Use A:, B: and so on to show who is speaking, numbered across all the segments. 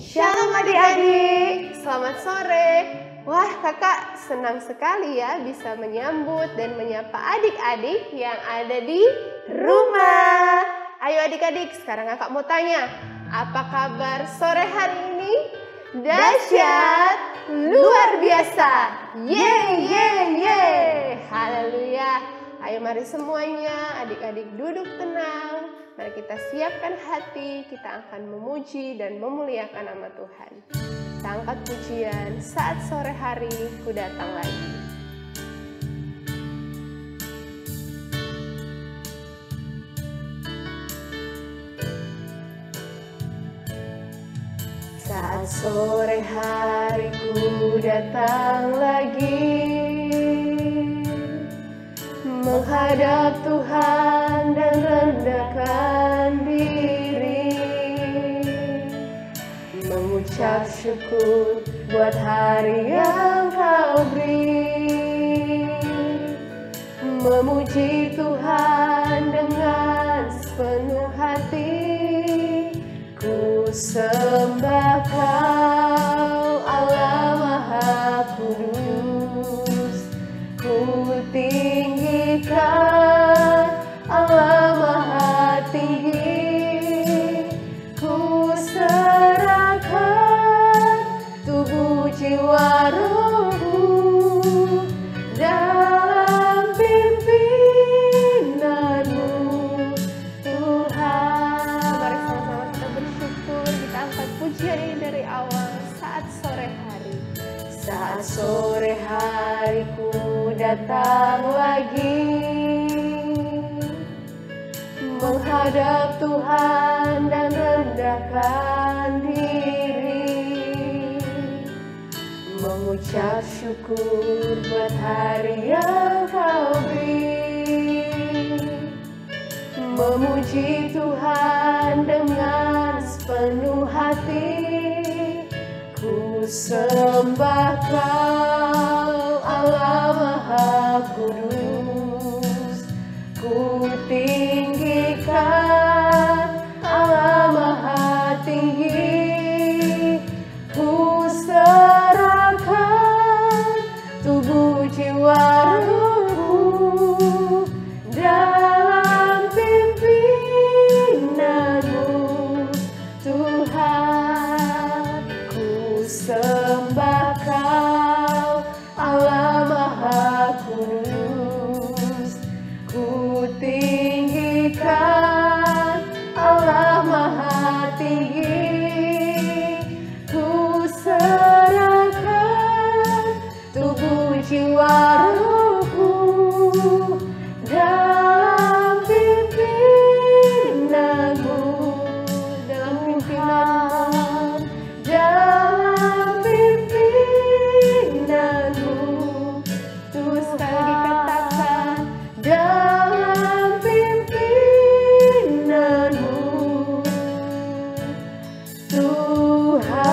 A: Shalom adik-adik, selamat sore. Wah kakak senang sekali ya bisa menyambut dan menyapa adik-adik yang ada di rumah. Ayo adik-adik, sekarang kakak mau tanya, apa kabar sore hari ini? Dahsyat, luar biasa. Yeay, yeay, yeay. Haleluya. Ayo mari semuanya adik-adik duduk tenang. Mari kita siapkan hati, kita akan memuji dan memuliakan nama Tuhan. Kita angkat pujian saat sore hari ku datang lagi. Saat sore hari ku datang lagi, menghadap Tuhan dan rendahkan diri, mengucap syukur buat hari yang Kau beri, memuji Tuhan dengan sepenuh hati. Ku sembah Kau Allah Maha Kudus, ku tinggikan Allah Maha Tinggi, ku serahkan tubuh jiwa rohku dalam pimpinanmu Tuhan. Mari sama-sama kita bersyukur, kita angkat pujian ini dari awal saat sore hari. Saat sore hari ku datang lagi, menghadap Tuhan dan rendahkan diri, mengucap syukur buat hari yang Kau beri, memuji Tuhan dengan sepenuh hati. Ku sembah Kau Allah Maha Kudus, ku tinggikan Allah Maha Tinggi, ku serahkan tubuh jiwa rohku dalam pimpinanmu Tuhan. Ku sembah Kau Allah Maha Kudus, ku tinggikan Allah Maha Tinggi, ku serahkan tubuh jiwa rohku dalam pimpinanmu, dalam pimpinanmu, dalam pimpinanmu. Terus sekali katakan, dalam pimpinanmu Tuhan.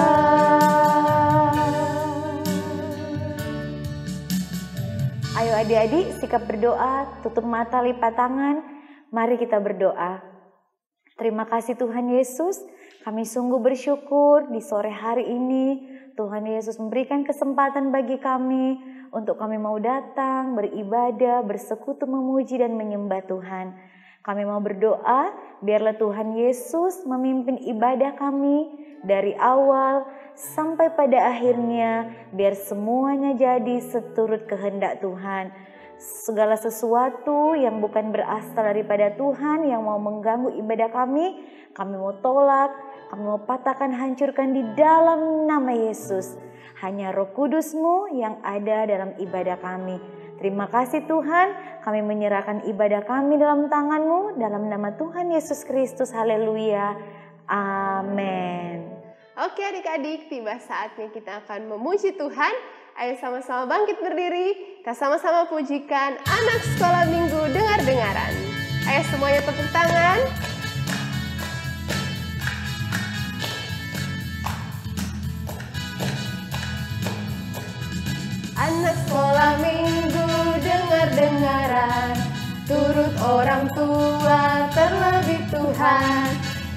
B: Ayo adik-adik, sikap berdoa, tutup mata, lipat tangan. Mari kita berdoa. Terima kasih Tuhan Yesus, kami sungguh bersyukur di sore hari ini. Tuhan Yesus memberikan kesempatan bagi kami untuk kami mau datang, beribadah, bersekutu, memuji dan menyembah Tuhan. Kami mau berdoa, biarlah Tuhan Yesus memimpin ibadah kami dari awal sampai pada akhirnya, biar semuanya jadi seturut kehendak Tuhan. Segala sesuatu yang bukan berasal daripada Tuhan yang mau mengganggu ibadah kami mau tolak, kami mau patahkan, hancurkan di dalam nama Yesus. Hanya Roh Kudus-Mu yang ada dalam ibadah kami. Terima kasih Tuhan, kami menyerahkan ibadah kami dalam tangan-Mu, dalam nama Tuhan Yesus Kristus. Haleluya. Amin.
A: Oke adik-adik, tiba saatnya kita akan memuji Tuhan. Ayo sama-sama bangkit berdiri, kita sama-sama pujikan anak sekolah minggu dengar-dengaran. Ayo semuanya tepuk tangan. Anak sekolah minggu dengar-dengaran, turut orang tua terlebih Tuhan.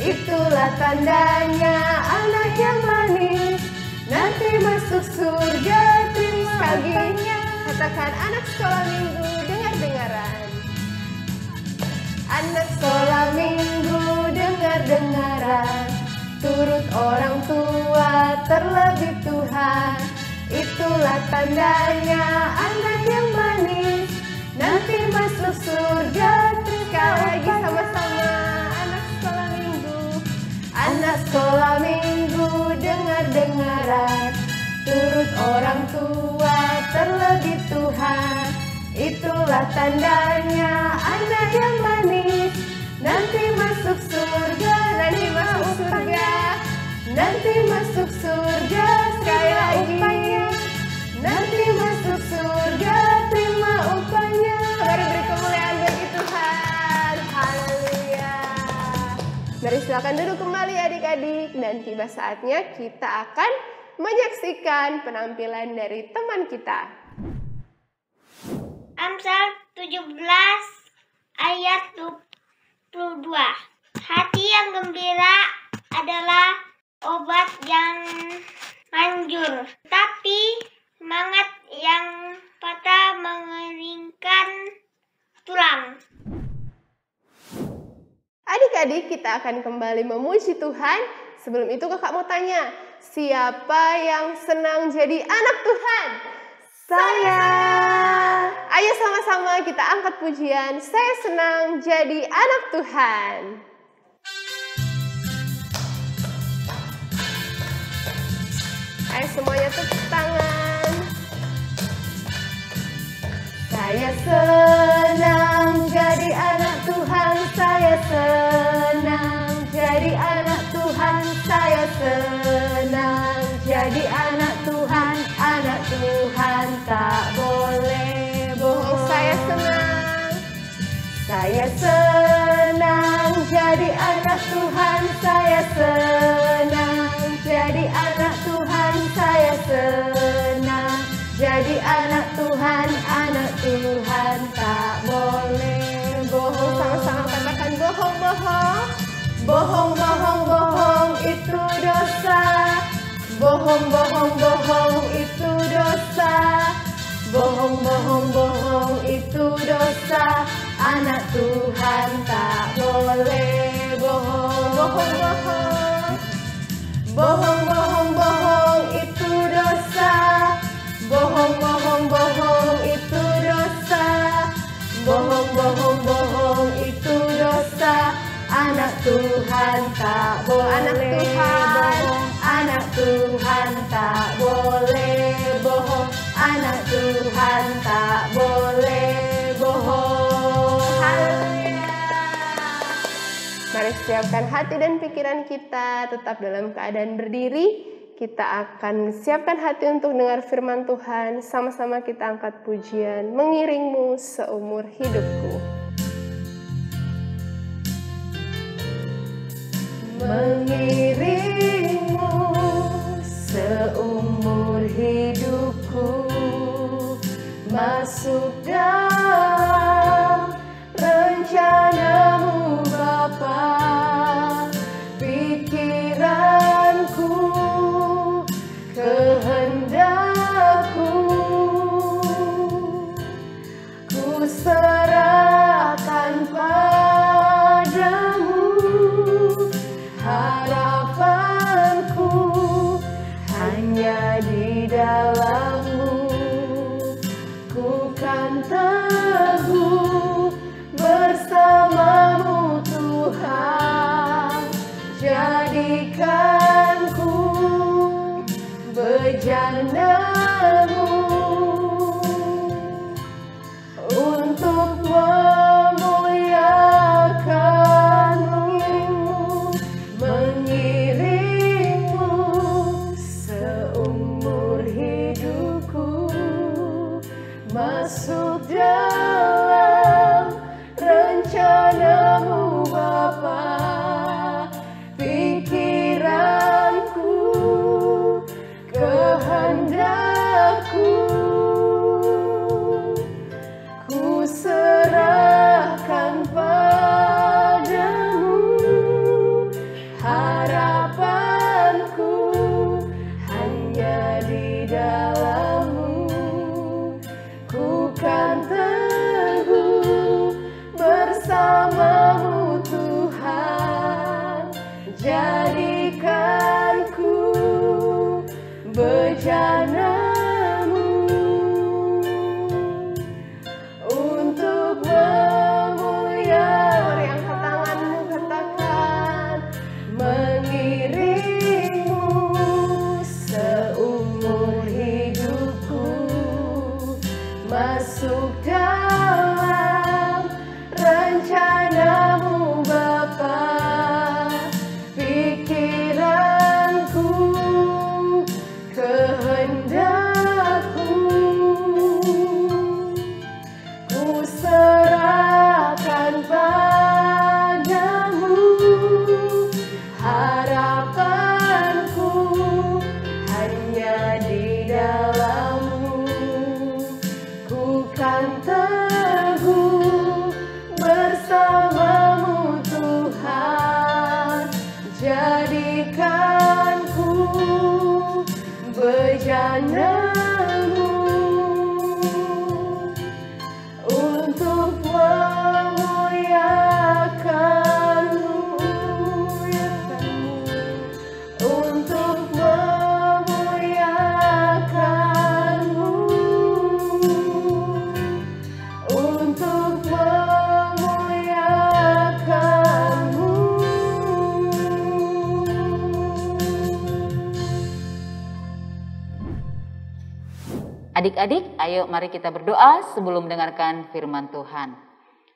A: itulah tandanya anak yang manis, nanti masuk surga. Terima kasih. Katakan anak sekolah minggu dengar-dengaran. Anak sekolah minggu dengar-dengaran, turut orang tua terlebih Tuhan, itulah tandanya anak yang manis, nanti masuk surga. Sekali lagi sama-sama, anak sekolah minggu. Anak sekolah minggu dengar-dengaran, turut orang tua terlebih Tuhan, itulah tandanya anak yang manis, nanti masuk surga. Nanti masuk surga, nanti masuk surga. Sekali lagi, nanti masuk surga, terima upahnya. Mari beri kemuliaan bagi Tuhan. Haleluya. Mari silakan duduk kembali adik-adik, dan tiba saatnya kita akan menyaksikan penampilan dari teman kita.
C: Amsal 17 ayat 22. Hati yang gembira adalah obat yang manjur, tapi semangat yang patah mengeringkan tulang.
A: Adik-adik, kita akan kembali memuji Tuhan. Sebelum itu kakak mau tanya, siapa yang senang jadi anak Tuhan? Saya. Ayo sama-sama kita angkat pujian, saya senang jadi anak Tuhan. Ayo semuanya tepuk tangan. Saya senang jadi anak Tuhan, saya senang jadi anak Tuhan, saya senang jadi anak Tuhan tak boleh bohong. Saya senang jadi anak Tuhan, saya senang jadi anak Tuhan, saya senang jadi anak Tuhan tak boleh bohong. Sama-sama katakan bohong-bohong. Bohong-bohong-bohong itu dosa. Bohong-bohong-bohong itu dosa. Bohong-bohong-bohong itu dosa. Anak Tuhan tak boleh bohong. Bohong-bohong. Bohong-bohong-bohong itu dosa. Bohong-bohong-bohong itu dosa. Bohong-bohong-bohong itu dosa. Anak Tuhan tak boleh bohong. Anak Tuhan tak boleh bohong. Anak Tuhan tak boleh bohong. Haleluya. Mari siapkan hati dan pikiran kita tetap dalam keadaan berdiri. Kita akan siapkan hati untuk dengar firman Tuhan. Sama-sama kita angkat pujian, mengiringmu seumur hidupku. Mengiringmu seumur hidupku, masuk dalam rencanamu Bapa. Pikiranku, kehendakku, ku serahkan padamu. Harapanku hanya di dalam-Mu, ku kan teguh bersama-Mu Tuhan. Jadikanku bejana-Mu untuk memuliakan mengiringmu seumur hidupku, masuk dalam rencana-Mu Bapa. Pikiranku, kehendakku, ku serahkan padamu. masuk dalam rencanamu Bapa. Pikiranku, kehendakku, ku serahkan padamu. Harapanku hanya di dalam-Mu. Ku kan teguh bersama-Mu Tuhan. Jadikanku bejana-Mu untuk memuliakan-Mu, untuk memuliakan-Mu, untuk memuliakan-Mu.
D: Adik-adik, ayo mari kita berdoa sebelum mendengarkan firman Tuhan.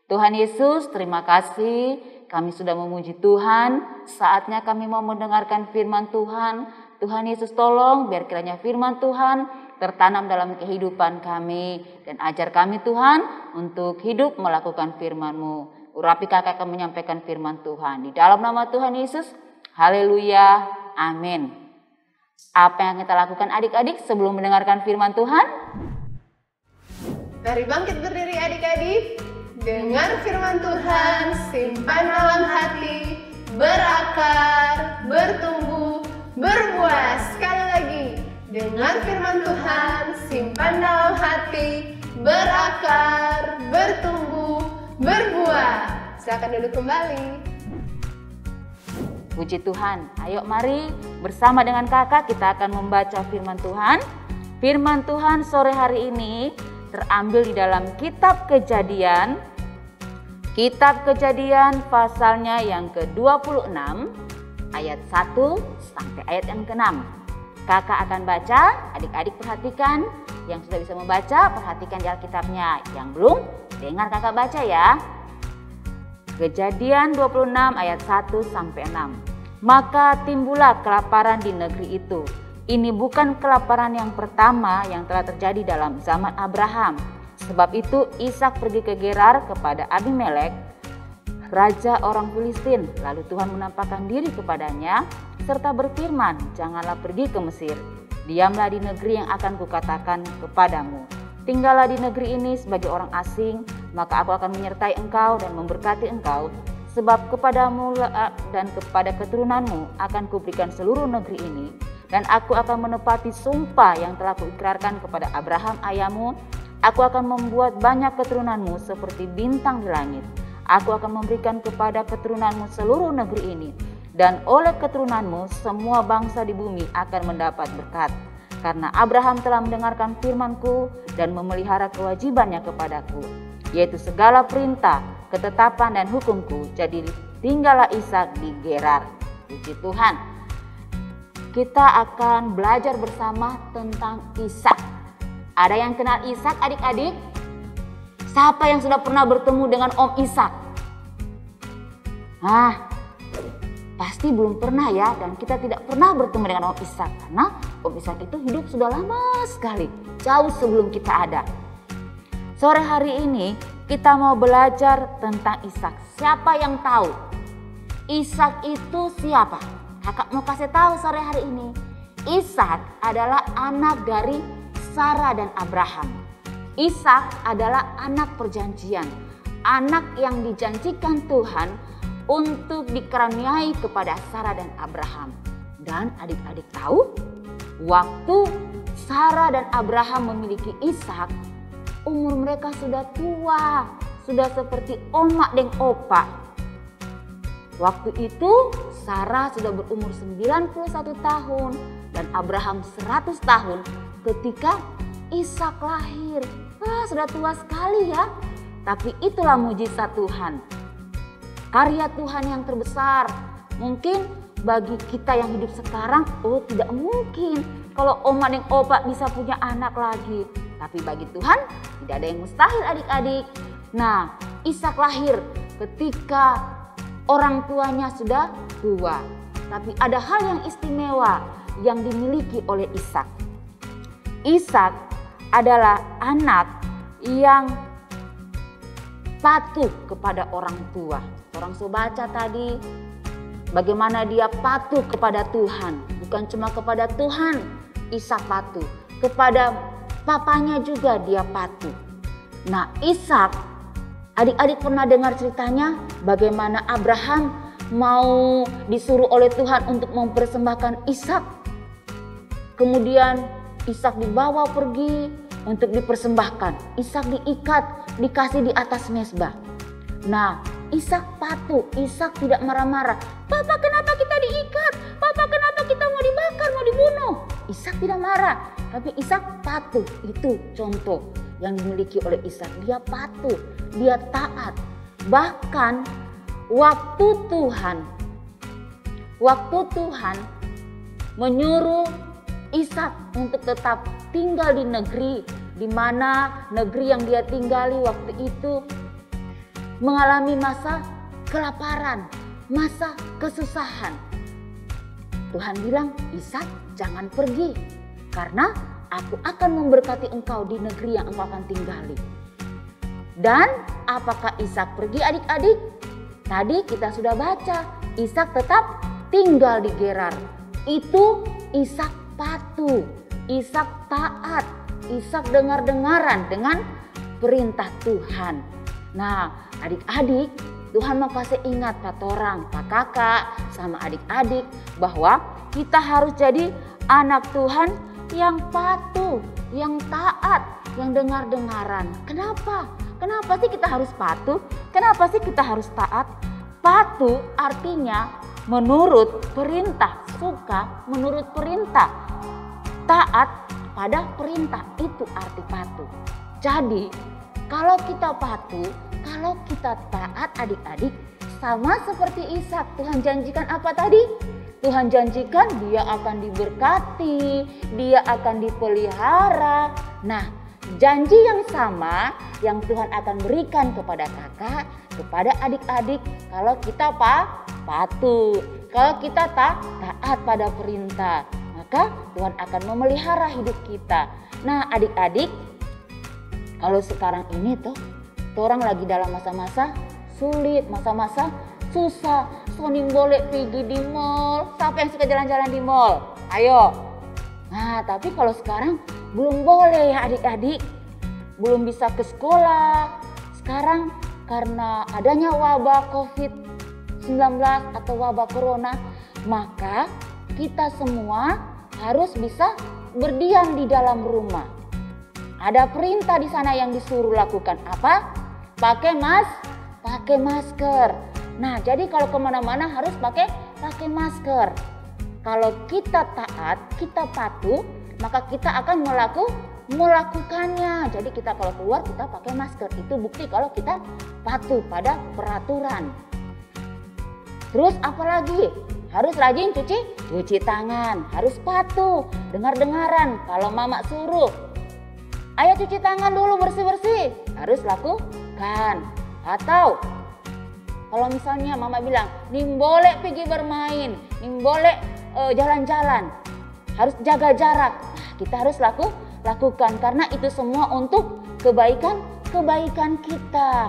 D: Tuhan Yesus, terima kasih kami sudah memuji Tuhan. Saatnya kami mau mendengarkan firman Tuhan. Tuhan Yesus tolong biar kiranya firman Tuhan tertanam dalam kehidupan kami. Dan ajar kami Tuhan untuk hidup melakukan firman-Mu. Urapi kakak akan menyampaikan firman Tuhan. Di dalam nama Tuhan Yesus, haleluya, amin. Apa yang kita lakukan adik-adik sebelum mendengarkan firman Tuhan?
A: Mari bangkit berdiri adik-adik. Dengar firman Tuhan, simpan dalam hati, berakar, bertumbuh, berbuah. Sekali lagi, dengar firman Tuhan, simpan dalam hati, berakar, bertumbuh, berbuah. Silakan duduk kembali.
D: Puji Tuhan, ayo mari bersama dengan kakak kita akan membaca firman Tuhan. Firman Tuhan sore hari ini terambil di dalam kitab Kejadian. Kitab Kejadian pasalnya yang ke-26 ayat 1 sampai ayat yang ke-6. Kakak akan baca, adik-adik perhatikan. Yang sudah bisa membaca, perhatikan di Alkitabnya. Yang belum, dengar kakak baca ya. Kejadian 26 ayat 1 sampai 6. Maka timbullah kelaparan di negeri itu. Ini bukan kelaparan yang pertama yang telah terjadi dalam zaman Abraham. Sebab itu Ishak pergi ke Gerar kepada Abimelek, raja orang Filistin. Lalu Tuhan menampakkan diri kepadanya serta berfirman, janganlah pergi ke Mesir. Diamlah di negeri yang akan kukatakan kepadamu. Tinggallah di negeri ini sebagai orang asing, maka aku akan menyertai engkau dan memberkati engkau. Sebab kepadamu dan kepada keturunanmu akan kuberikan seluruh negeri ini. Dan aku akan menepati sumpah yang telah kuikrarkan kepada Abraham ayahmu. Aku akan membuat banyak keturunanmu seperti bintang di langit. Aku akan memberikan kepada keturunanmu seluruh negeri ini. Dan oleh keturunanmu semua bangsa di bumi akan mendapat berkat. Karena Abraham telah mendengarkan firman-Ku dan memelihara kewajibannya kepadaku, yaitu segala perintah, ketetapan dan hukum-Ku. Jadi tinggallah Ishak di Gerar. Puji Tuhan. Kita akan belajar bersama tentang Ishak. Ada yang kenal Ishak adik-adik? Siapa yang sudah pernah bertemu dengan Om Ishak? Pasti belum pernah ya, dan kita tidak pernah bertemu dengan Om Ishak karena Om Ishak itu hidup sudah lama sekali, jauh sebelum kita ada. Sore hari ini kita mau belajar tentang Ishak. Siapa yang tahu Ishak itu siapa? Kakak mau kasih tahu sore hari ini. Ishak adalah anak dari Sarah dan Abraham. Ishak adalah anak perjanjian, anak yang dijanjikan Tuhan untuk dikaruniai kepada Sarah dan Abraham. Dan adik-adik tahu, waktu Sarah dan Abraham memiliki Ishak, umur mereka sudah tua, sudah seperti oma dan opa. Waktu itu Sarah sudah berumur 91 tahun dan Abraham 100 tahun ketika Ishak lahir. Sudah tua sekali ya. Tapi itulah mujizat Tuhan. Karya Tuhan yang terbesar. Mungkin bagi kita yang hidup sekarang, tidak mungkin kalau oma dan opa bisa punya anak lagi. Tapi bagi Tuhan tidak ada yang mustahil adik-adik. Nah, Ishak lahir ketika orang tuanya sudah tua. Tapi ada hal yang istimewa yang dimiliki oleh Ishak. Ishak adalah anak yang patuh kepada orang tua. Orang sudah baca tadi bagaimana dia patuh kepada Tuhan. Bukan cuma kepada Tuhan Ishak patuh, kepada papanya juga dia patuh. Nah, Ishak, adik-adik pernah dengar ceritanya bagaimana Abraham mau disuruh oleh Tuhan untuk mempersembahkan Ishak. Kemudian Ishak dibawa pergi untuk dipersembahkan. Ishak diikat, dikasih di atas mezbah. Nah, Ishak patuh, Ishak tidak marah-marah. Papa, kenapa kita diikat? Papa, kenapa kita mau dibakar, mau dibunuh? Ishak tidak marah, tapi Ishak patuh. Itu contoh yang dimiliki oleh Ishak. Dia patuh, dia taat. Bahkan waktu Tuhan menyuruh Ishak untuk tetap tinggal di negeri, di mana negeri yang dia tinggali waktu itu mengalami masa kelaparan, masa kesusahan. Tuhan bilang, Ishak jangan pergi, karena aku akan memberkati engkau di negeri yang engkau akan tinggali. Dan apakah Ishak pergi adik-adik? Tadi kita sudah baca, Ishak tetap tinggal di Gerar. Itu Ishak patuh, Ishak taat, Ishak dengar-dengaran dengan perintah Tuhan. Nah, adik-adik, Tuhan mau kasih ingat Pak Torang, Pak Kakak, sama adik-adik bahwa kita harus jadi anak Tuhan yang patuh, yang taat, yang dengar-dengaran. Kenapa? Kenapa sih kita harus patuh? Kenapa sih kita harus taat? Patuh artinya menurut perintah, suka menurut perintah. Taat pada perintah, itu arti patuh. Jadi, kalau kita patuh, kalau kita taat adik-adik, sama seperti Ishak, Tuhan janjikan apa tadi? Tuhan janjikan dia akan diberkati, dia akan dipelihara. Nah, janji yang sama yang Tuhan akan berikan kepada kakak, kepada adik-adik kalau kita patuh, kalau kita taat pada perintah, maka Tuhan akan memelihara hidup kita. Nah, adik-adik, kalau sekarang ini orang lagi dalam masa-masa sulit, masa-masa susah. Soning boleh pergi di mall. Siapa yang suka jalan-jalan di mall? Ayo. Nah, tapi kalau sekarang belum boleh ya adik-adik. Belum bisa ke sekolah. Sekarang karena adanya wabah COVID-19 atau wabah corona, maka kita semua harus bisa berdiam di dalam rumah. Ada perintah di sana yang disuruh lakukan apa? Pakai masker. Nah, jadi kalau kemana-mana harus pakai masker. Kalau kita taat, kita patuh, maka kita akan melakukannya. Jadi kita kalau keluar kita pakai masker. Itu bukti kalau kita patuh pada peraturan. Terus apalagi? Harus rajin cuci tangan. Harus patuh, dengar-dengaran. Kalau mama suruh, ayo cuci tangan dulu, bersih-bersih. Harus lakukan. Atau kalau misalnya mama bilang, nih boleh pergi bermain, nih boleh jalan-jalan. Harus jaga jarak. Nah, kita harus lakukan karena itu semua untuk kebaikan kita.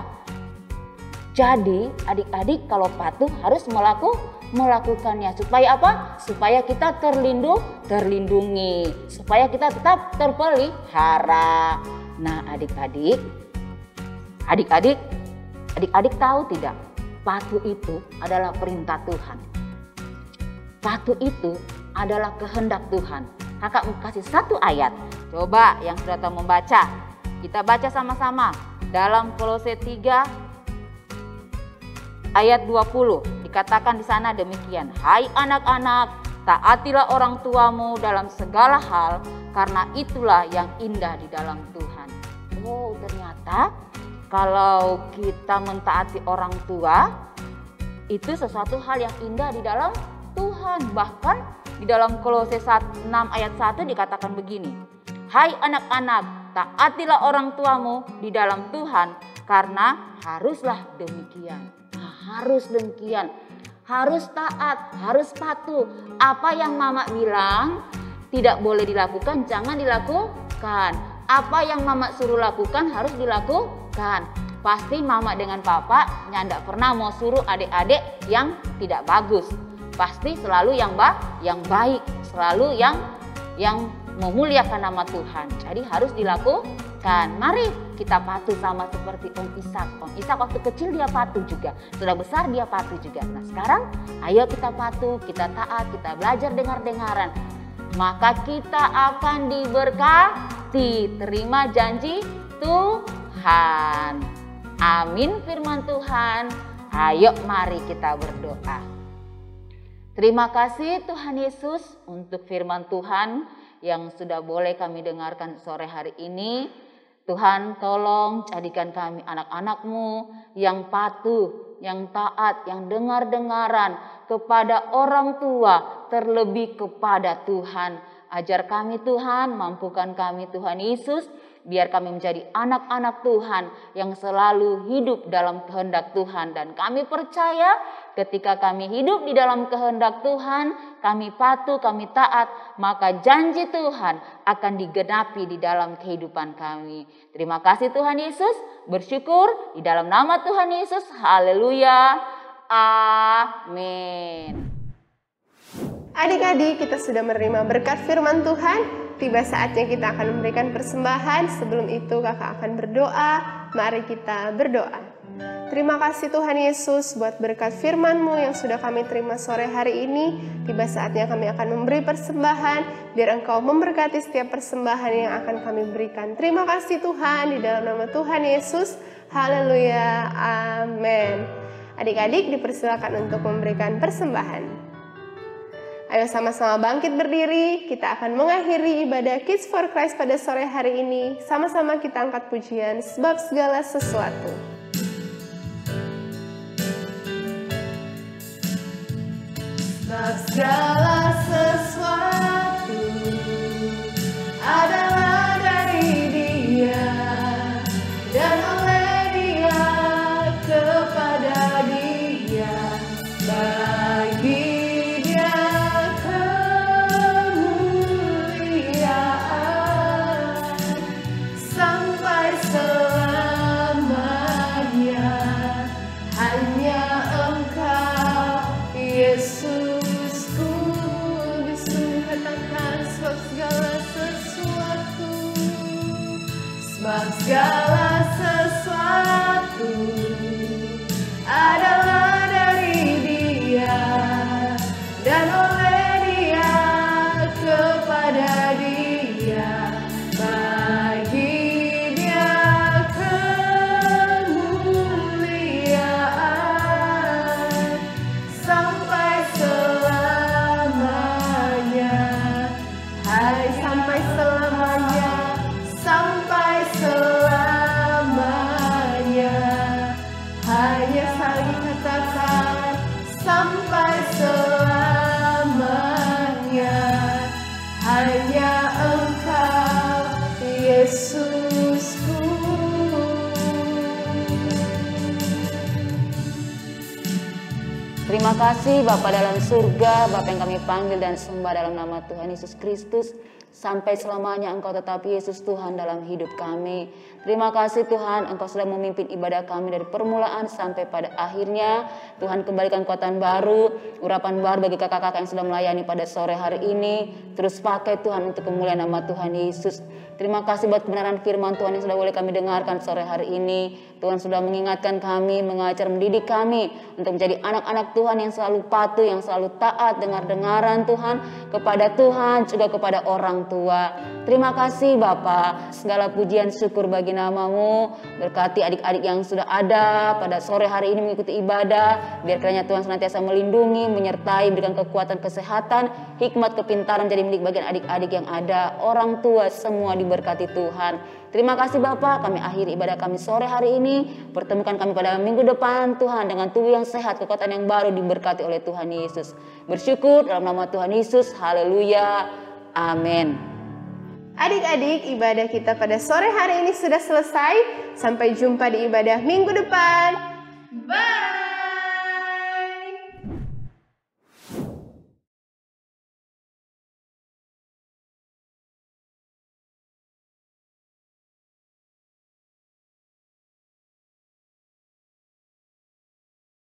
D: Jadi adik-adik kalau patuh harus melakukannya. Supaya apa? Supaya kita terlindungi. Supaya kita tetap terpelihara. Nah, adik-adik tahu tidak? Patuh itu adalah perintah Tuhan. Patuh itu adalah kehendak Tuhan. Kakak mau kasih satu ayat. Coba yang sudah tahu membaca. Kita baca sama-sama. Dalam Kolose 3 ayat 20. Dikatakan di sana demikian. Hai anak-anak, taatilah orang tuamu dalam segala hal, karena itulah yang indah di dalam Tuhan. Oh, ternyata kalau kita mentaati orang tua, itu sesuatu hal yang indah di dalam Tuhan. Bahkan di dalam Kolose 6 ayat 1 dikatakan begini. Hai anak-anak, taatilah orang tuamu di dalam Tuhan, karena haruslah demikian. Harus demikian. Harus taat, harus patuh. Apa yang mama bilang tidak boleh dilakukan, jangan dilakukan. Apa yang mama suruh lakukan harus dilakukan. Pasti mama dengan papa nggak pernah mau suruh adik-adik yang tidak bagus. Pasti selalu yang baik, selalu yang memuliakan nama Tuhan. Jadi harus dilakukan. Mari kita patuh sama seperti Om Ishak. Om Ishak waktu kecil dia patuh juga. Sudah besar dia patuh juga. Nah sekarang ayo kita patuh, kita taat, kita belajar dengar-dengaran. Maka kita akan diberkati. Terima janji Tuhan. Amin firman Tuhan. Ayo mari kita berdoa. Terima kasih Tuhan Yesus untuk firman Tuhan yang sudah boleh kami dengarkan sore hari ini. Tuhan tolong jadikan kami anak-anak-Mu yang patuh, yang taat, yang dengar-dengaran kepada orang tua, terlebih kepada Tuhan. Ajar kami Tuhan, mampukan kami Tuhan Yesus, biar kami menjadi anak-anak Tuhan yang selalu hidup dalam kehendak Tuhan. Dan kami percaya ketika kami hidup di dalam kehendak Tuhan, kami patuh, kami taat, maka janji Tuhan akan digenapi di dalam kehidupan kami. Terima kasih Tuhan Yesus, bersyukur di dalam nama Tuhan Yesus. Haleluya. Amin.
A: Adik-adik, kita sudah menerima berkat firman Tuhan. Tiba saatnya kita akan memberikan persembahan. Sebelum itu kakak akan berdoa. Mari kita berdoa. Terima kasih Tuhan Yesus buat berkat firman-Mu yang sudah kami terima sore hari ini. Tiba saatnya kami akan memberi persembahan, biar Engkau memberkati setiap persembahan yang akan kami berikan. Terima kasih Tuhan, di dalam nama Tuhan Yesus. Haleluya, amin. Adik-adik dipersilakan untuk memberikan persembahan. Ayo sama-sama bangkit berdiri, kita akan mengakhiri ibadah Kids for Christ pada sore hari ini. Sama-sama kita angkat pujian, sebab segala sesuatu. Sebab segala sesuatu adalah dari Dia, dan oleh Dia, kepada Dia, bagi Dia kemuliaan sampai selamanya. Hanya Engkau Yesus. Sebab segala sesuatu adalah dari Dia, dan oleh Dia, kepada Dia, bagi Dia kemuliaan sampai selamanya. Hai, sampai selamanya. Sampai selamanya. Hanya saling katakan sampai selamanya. Hanya Engkau Yesusku.
D: Terima kasih Bapa dalam surga, Bapa yang kami panggil dan sembah dalam nama Tuhan Yesus Kristus. Sampai selamanya Engkau tetap Yesus Tuhan dalam hidup kami. Terima kasih Tuhan, Engkau sudah memimpin ibadah kami dari permulaan sampai pada akhirnya. Tuhan, kembalikan kekuatan baru, urapan baru bagi kakak-kakak yang sudah melayani pada sore hari ini. Terus pakai Tuhan untuk kemuliaan nama Tuhan Yesus. Terima kasih buat kebenaran firman Tuhan yang sudah boleh kami dengarkan sore hari ini. Tuhan sudah mengingatkan kami, mengajar, mendidik kami untuk menjadi anak-anak Tuhan yang selalu patuh, yang selalu taat, dengar-dengaran Tuhan kepada Tuhan, juga kepada orang tua. Terima kasih Bapa, segala pujian syukur bagi nama-Mu. Berkati adik-adik yang sudah ada pada sore hari ini mengikuti ibadah. Biar kiranya Tuhan senantiasa melindungi, menyertai, berikan kekuatan, kesehatan, hikmat, kepintaran jadi milik bagian adik-adik yang ada. Orang tua semua diberkati Tuhan. Terima kasih Bapa, kami akhiri ibadah kami sore hari ini. Pertemukan kami pada minggu depan Tuhan dengan tubuh yang sehat, kekuatan yang baru diberkati oleh Tuhan Yesus. Bersyukur dalam nama Tuhan Yesus. Haleluya. Amin.
A: Adik-adik, ibadah kita pada sore hari ini sudah selesai. Sampai jumpa di ibadah minggu depan. Bye!